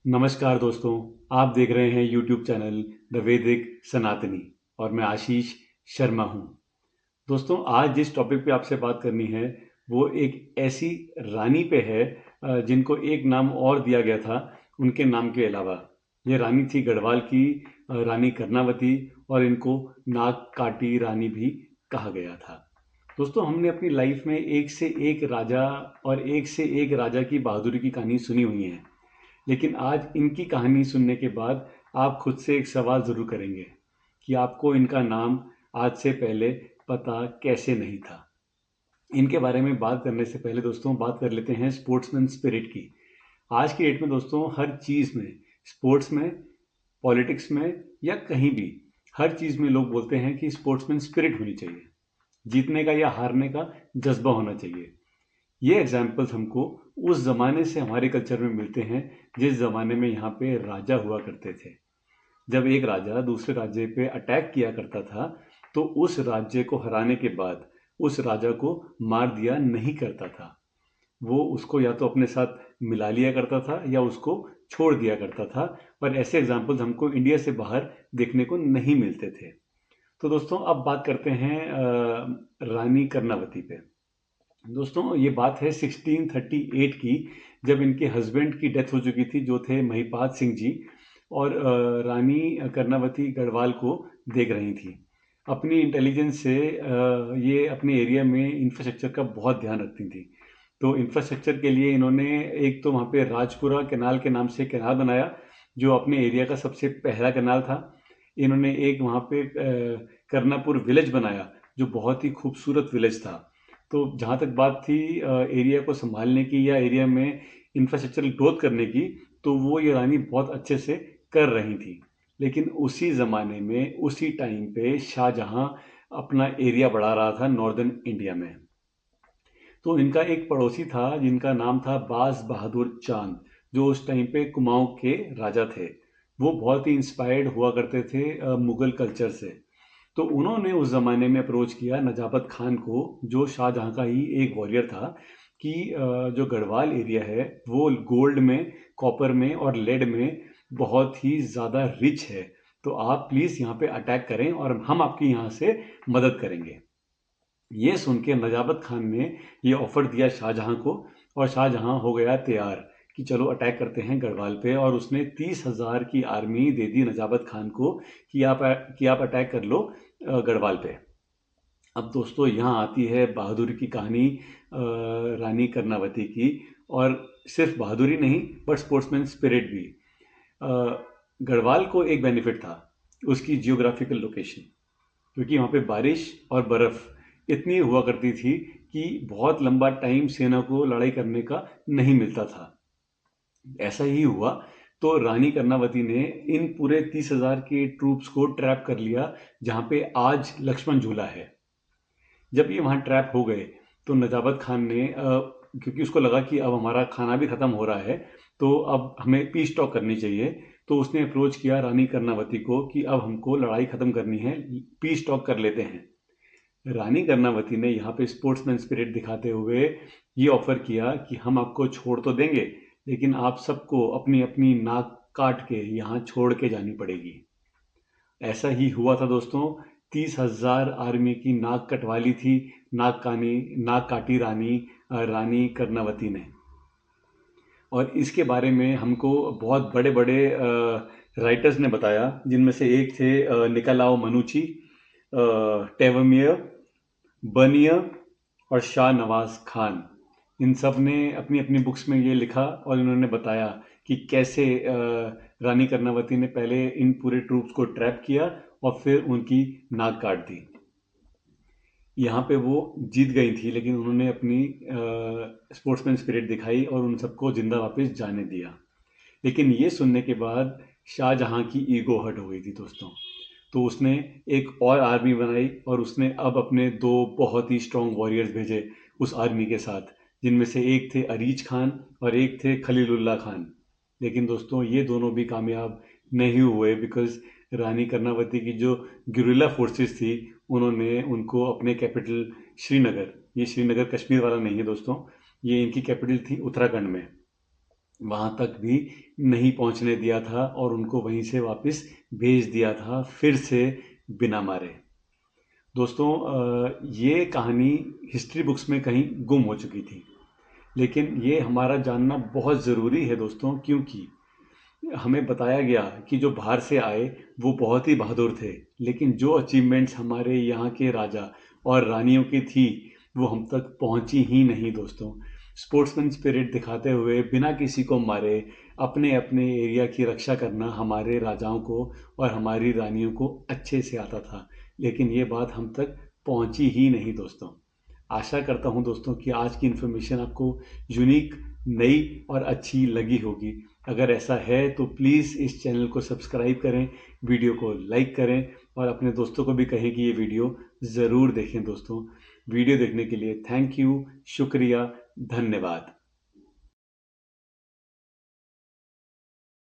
नमस्कार दोस्तों। आप देख रहे हैं यूट्यूब चैनल द वैदिक सनातनी और मैं आशीष शर्मा हूँ। दोस्तों, आज जिस टॉपिक पे आपसे बात करनी है वो एक ऐसी रानी पे है जिनको एक नाम और दिया गया था उनके नाम के अलावा। ये रानी थी गढ़वाल की रानी कर्णावती, और इनको नाग काटी रानी भी कहा गया था। दोस्तों, हमने अपनी लाइफ में एक से एक राजा और एक से एक राजा की बहादुरी की कहानी सुनी हुई है, लेकिन आज इनकी कहानी सुनने के बाद आप खुद से एक सवाल ज़रूर करेंगे कि आपको इनका नाम आज से पहले पता कैसे नहीं था। इनके बारे में बात करने से पहले दोस्तों बात कर लेते हैं स्पोर्ट्समैन स्पिरिट की। आज की डेट में दोस्तों हर चीज़ में, स्पोर्ट्स में, पॉलिटिक्स में या कहीं भी, हर चीज़ में लोग बोलते हैं कि स्पोर्ट्समैन स्पिरिट होनी चाहिए। जीतने का या हारने का जज्बा होना चाहिए। ये एग्जाम्पल्स हमको उस ज़माने से हमारे कल्चर में मिलते हैं जिस ज़माने में यहाँ पे राजा हुआ करते थे। जब एक राजा दूसरे राज्य पे अटैक किया करता था तो उस राज्य को हराने के बाद उस राजा को मार दिया नहीं करता था। वो उसको या तो अपने साथ मिला लिया करता था या उसको छोड़ दिया करता था। पर ऐसे एग्जाम्पल्स हमको इंडिया से बाहर देखने को नहीं मिलते थे। तो दोस्तों, अब बात करते हैं रानी कर्णावती पे। दोस्तों, ये बात है 1638 की, जब इनके हस्बैंड की डेथ हो चुकी थी जो थे महिपाल सिंह जी, और रानी कर्णावती गढ़वाल को देख रही थी। अपनी इंटेलिजेंस से ये अपने एरिया में इंफ्रास्ट्रक्चर का बहुत ध्यान रखती थी। तो इंफ्रास्ट्रक्चर के लिए इन्होंने एक तो वहाँ पे राजपुरा कैनाल के नाम से कैनाल बनाया, जो अपने एरिया का सबसे पहला कैनाल था। इन्होंने एक वहाँ पे कर्णापुर विलेज बनाया, जो बहुत ही खूबसूरत विलेज था। तो जहाँ तक बात थी एरिया को संभालने की या एरिया में इंफ्रास्ट्रक्चरल ग्रोथ करने की, तो वो ये रानी बहुत अच्छे से कर रही थी। लेकिन उसी ज़माने में उसी टाइम पे शाहजहाँ अपना एरिया बढ़ा रहा था नॉर्दर्न इंडिया में। तो इनका एक पड़ोसी था जिनका नाम था बाज बहादुर चांद, जो उस टाइम पे कुमाऊं के राजा थे। वो बहुत ही इंस्पायर्ड हुआ करते थे मुगल कल्चर से। तो उन्होंने उस ज़माने में अप्रोच किया नजाबत खान को, जो शाहजहाँ का ही एक वॉरियर था, कि जो गढ़वाल एरिया है वो गोल्ड में, कॉपर में और लेड में बहुत ही ज़्यादा रिच है। तो आप प्लीज़ यहाँ पे अटैक करें और हम आपकी यहाँ से मदद करेंगे। ये सुन के नजाबत खान ने ये ऑफर दिया शाहजहाँ को, और शाहजहाँ हो गया तैयार कि चलो अटैक करते हैं गढ़वाल पे। और उसने 30,000 की आर्मी दे दी नजाबत खान को कि आप अटैक कर लो गढ़वाल पे। अब दोस्तों, यहाँ आती है बहादुरी की कहानी रानी कर्णावती की। और सिर्फ बहादुरी नहीं, बट स्पोर्ट्समैन स्पिरिट भी। अ, गढ़वाल को एक बेनिफिट था, उसकी जियोग्राफिकल लोकेशन, क्योंकि वहाँ पे बारिश और बर्फ़ इतनी हुआ करती थी कि बहुत लंबा टाइम सेना को लड़ाई करने का नहीं मिलता था। ऐसा ही हुआ, तो रानी कर्णावती ने इन पूरे 30,000 के ट्रूप्स को ट्रैप कर लिया जहाँ पे आज लक्ष्मण झूला है। जब ये वहाँ ट्रैप हो गए तो नजाबत खान ने क्योंकि उसको लगा कि अब हमारा खाना भी ख़त्म हो रहा है, तो अब हमें पीस टॉक करनी चाहिए। तो उसने अप्रोच किया रानी कर्णावती को कि अब हमको लड़ाई ख़त्म करनी है, पीस टॉक कर लेते हैं। रानी कर्णावती ने यहाँ पे स्पोर्ट्समैन स्पिरिट दिखाते हुए ये ऑफर किया कि हम आपको छोड़ तो देंगे, लेकिन आप सबको अपनी अपनी नाक काट के यहाँ छोड़ के जानी पड़ेगी। ऐसा ही हुआ था दोस्तों। 30,000 आर्मी की नाक कटवा ली थी नाक काटी रानी कर्णावती ने। और इसके बारे में हमको बहुत बड़े बड़े राइटर्स ने बताया, जिनमें से एक थे निकोलाओ मनुची, टेवमियर, बर्नियर और शाह नवाज खान। इन सब ने अपनी अपनी बुक्स में ये लिखा और इन्होंने बताया कि कैसे रानी कर्णावती ने पहले इन पूरे ट्रूप्स को ट्रैप किया और फिर उनकी नाक काट दी। यहाँ पे वो जीत गई थी, लेकिन उन्होंने अपनी स्पोर्ट्समैन स्पिरिट दिखाई और उन सबको जिंदा वापस जाने दिया। लेकिन ये सुनने के बाद शाहजहाँ की ईगो हर्ट हो गई थी दोस्तों। तो उसने एक और आर्मी बनाई और उसने अब अपने दो बहुत ही स्ट्रॉन्ग वॉरियर्स भेजे उस आर्मी के साथ, जिनमें से एक थे अरीज खान और एक थे खलीलुल्लाह खान। लेकिन दोस्तों, ये दोनों भी कामयाब नहीं हुए, बिकॉज रानी कर्णावती की जो गुरिल्ला फोर्सेस थी, उन्होंने उनको अपने कैपिटल श्रीनगर, ये श्रीनगर कश्मीर वाला नहीं है दोस्तों, ये इनकी कैपिटल थी उत्तराखंड में, वहाँ तक भी नहीं पहुँचने दिया था और उनको वहीं से वापस भेज दिया था, फिर से बिना मारे। दोस्तों, ये कहानी हिस्ट्री बुक्स में कहीं गुम हो चुकी थी, लेकिन ये हमारा जानना बहुत ज़रूरी है दोस्तों, क्योंकि हमें बताया गया कि जो बाहर से आए वो बहुत ही बहादुर थे, लेकिन जो अचीवमेंट्स हमारे यहाँ के राजा और रानियों की थी वो हम तक पहुँची ही नहीं दोस्तों। स्पोर्ट्समैन स्पिरिट दिखाते हुए बिना किसी को मारे अपने अपने एरिया की रक्षा करना हमारे राजाओं को और हमारी रानियों को अच्छे से आता था, लेकिन ये बात हम तक पहुँची ही नहीं दोस्तों। आशा करता हूँ दोस्तों कि आज की इन्फॉर्मेशन आपको यूनिक, नई और अच्छी लगी होगी। अगर ऐसा है तो प्लीज़ इस चैनल को सब्सक्राइब करें, वीडियो को लाइक करें और अपने दोस्तों को भी कहें कि ये वीडियो ज़रूर देखें दोस्तों। वीडियो देखने के लिए थैंक यू, शुक्रिया, धन्यवाद।